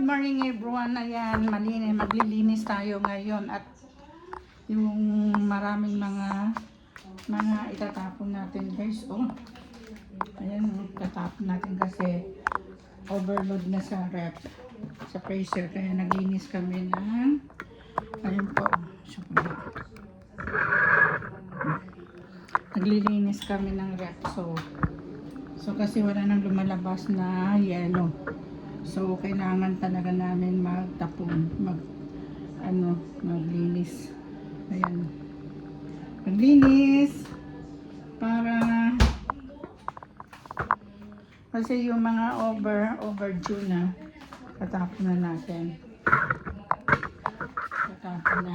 morning everyone. Ayan, maglilinis tayo ngayon at yung maraming mga itatapon natin guys. Oh, ayan, itatapon natin kasi overload na sa rep, sa freezer. Kaya naglinis kami ng, ayun po, naglilinis kami ng rep. So kasi wala nang lumalabas na yellow. So, kailangan talaga namin magtapon, maglinis. Ayan. Maglinis para kasi yung mga overdue na tatapon na natin. Tatapon na.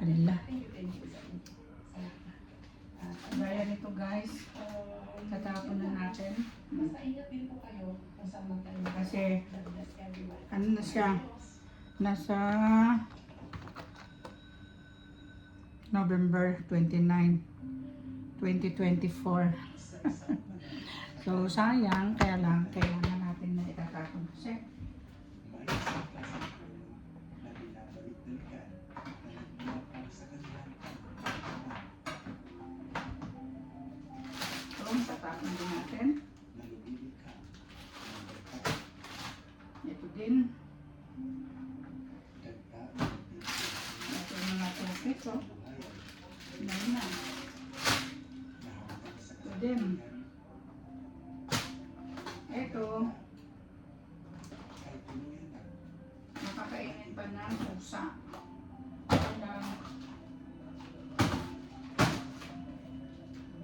Alila. Gaya nito guys, tatapon na natin. Kasi ano na siya, nasa November 29, 2024. So sayang, kailangan natin na itatapon kasi tatapon din natin. Ito din. Ito yung mga tropik. Dahil na. Ito din. Ito. Makakainin pa ng pusa.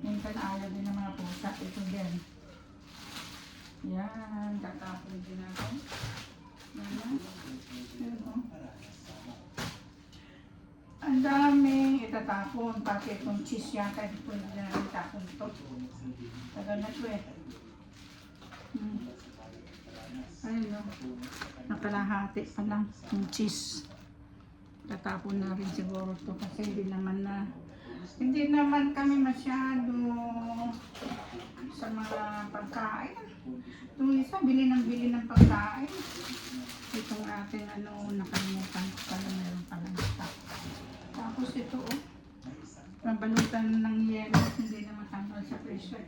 Minsan ayaw din ng mga pusa. Ito din. Yan. Tatapon din natin. Yan. Yan o. Ang daming itatapon. Pati itong cheese yata. Hindi pwede na namin tapon ito. Tagal na ito eh. Ayun o. Nakalahati pa lang yung cheese. Tatapon na rin siguro ito kasi hindi naman kami masyado sa mga pagkain. Itong isa, bili ng pagkain. Itong ating nakalimutan ko pala, meron pala stock. Tapos ito nabalutan ng yelo, hindi na matanggal sa freezer.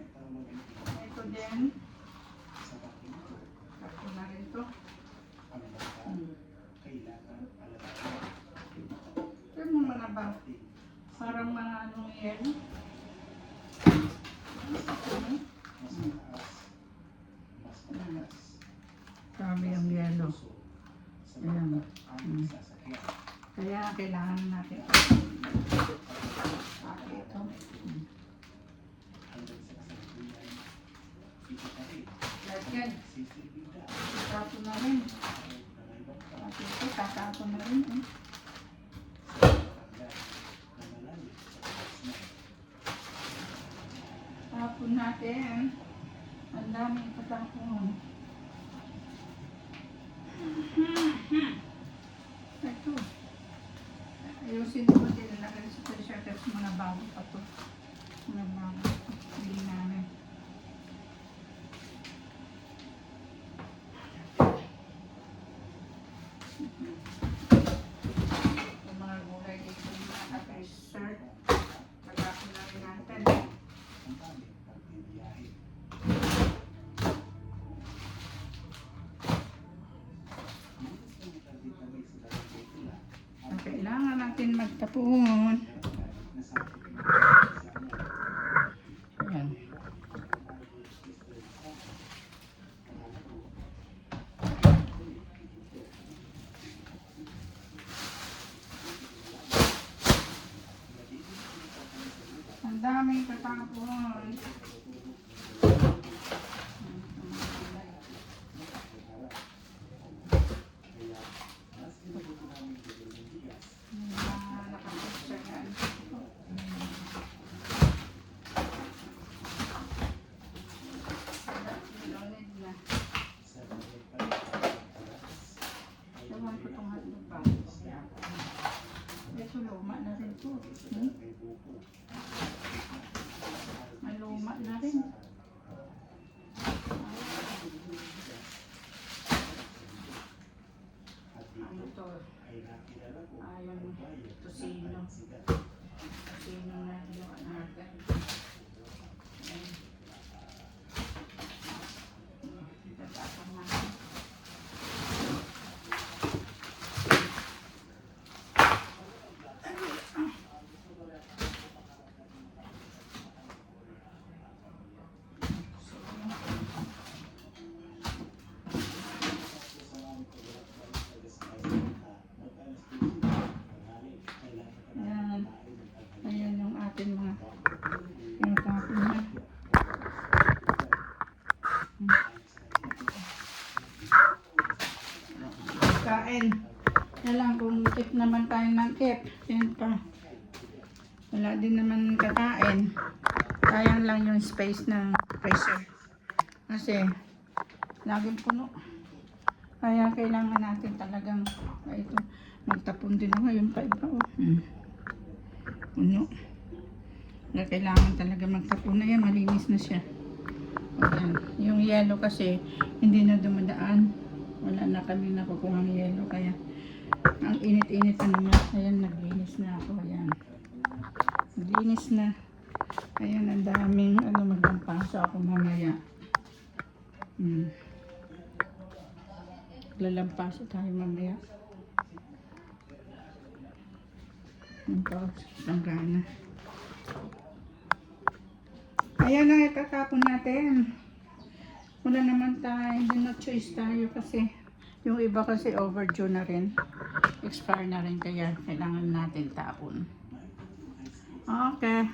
Ito din. Tapos na rin ito. Ito yung mga ba? Parang mga yelo. Sabi yung yelo. Ayan. Kaya kailangan natin ito. Yan. Tatapon na rin. Ito, tatapon na rin. Tapon natin. Ang daming patapon. Ito. Ayusin ko din na sa freezer kasi mga bago pa ito. Mga bago. Bili namin. Yung mga gulay dito yung mga freezer. Patapon na rin natin. Kailangan natin magtapon. Ayan. Ang daming tatapon. ito. Hmm? Maluma na rin. Ano to? Ayun, tosino. Tosino na yung natin. Ayan. Tatapang natin. Ayan. Ayan yung ating mga yung tapon na. Kain. Yan lang kung tip naman tayo ng tip. Yan pa. Wala din naman kakain. Sayang lang yung space ng freezer. Kasi laging puno. Kaya kailangan natin talagang ito, magtapon din ako. Ngayon pa iba. Puno. Kaya kailangan talaga magtapon na yan. Malinis na siya. Ayan. Yung yellow kasi hindi na dumadaan. Wala na kami nakukuha ng yellow. Kaya ang init-init na naman. Ayan, naglinis na ako. Ayan. Naglinis na. Ayan, ang daming maglampaso ako mamaya. Lalampaso tayo mamaya. Ito, sanggana. Ayan na, itatapon natin. Wala naman tayo, hindi na choice tayo kasi yung iba kasi overdue na rin. Expire na rin kaya kailangan natin tapon. Okay.